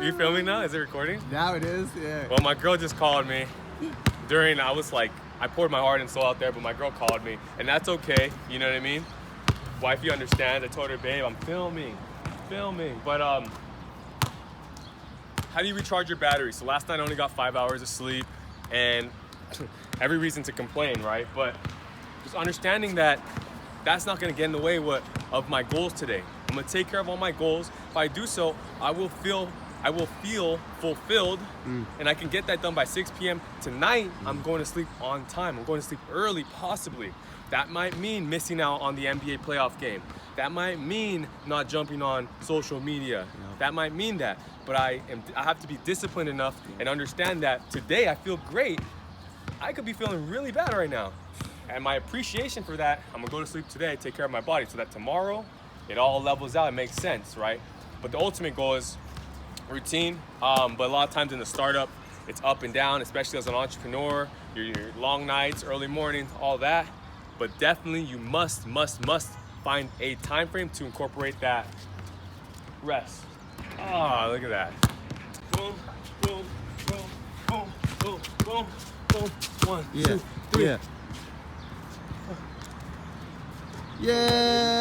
You filming now? Is it recording? Now it is, yeah. Well, my girl just called me during, I poured my heart and soul out there, but my girl called me, and that's okay, you know what I mean? Wifey understands. I told her, babe, I'm filming. But how do you recharge your battery? So last night I only got 5 hours of sleep, and every reason to complain, right? But just understanding that that's not gonna get in the way of my goals today. I'm gonna take care of all my goals. If I do so, I will feel fulfilled, and I can get that done by 6 p.m. Tonight, I'm going to sleep on time. I'm going to sleep early, possibly. That might mean missing out on the NBA playoff game. That might mean not jumping on social media. That might mean that. But I have to be disciplined enough and understand that today I feel great. I could be feeling really bad right now. And my appreciation for that, I'm gonna go to sleep today, take care of my body, so that tomorrow it all levels out. It makes sense, right? But the ultimate goal is routine. But a lot of times in the startup, it's up and down, especially as an entrepreneur, your long nights, early mornings, all that. But definitely you must find a time frame to incorporate that rest. Oh, look at that. Boom, boom, boom, boom, boom, boom, boom. 1, 2, 3. Yeah.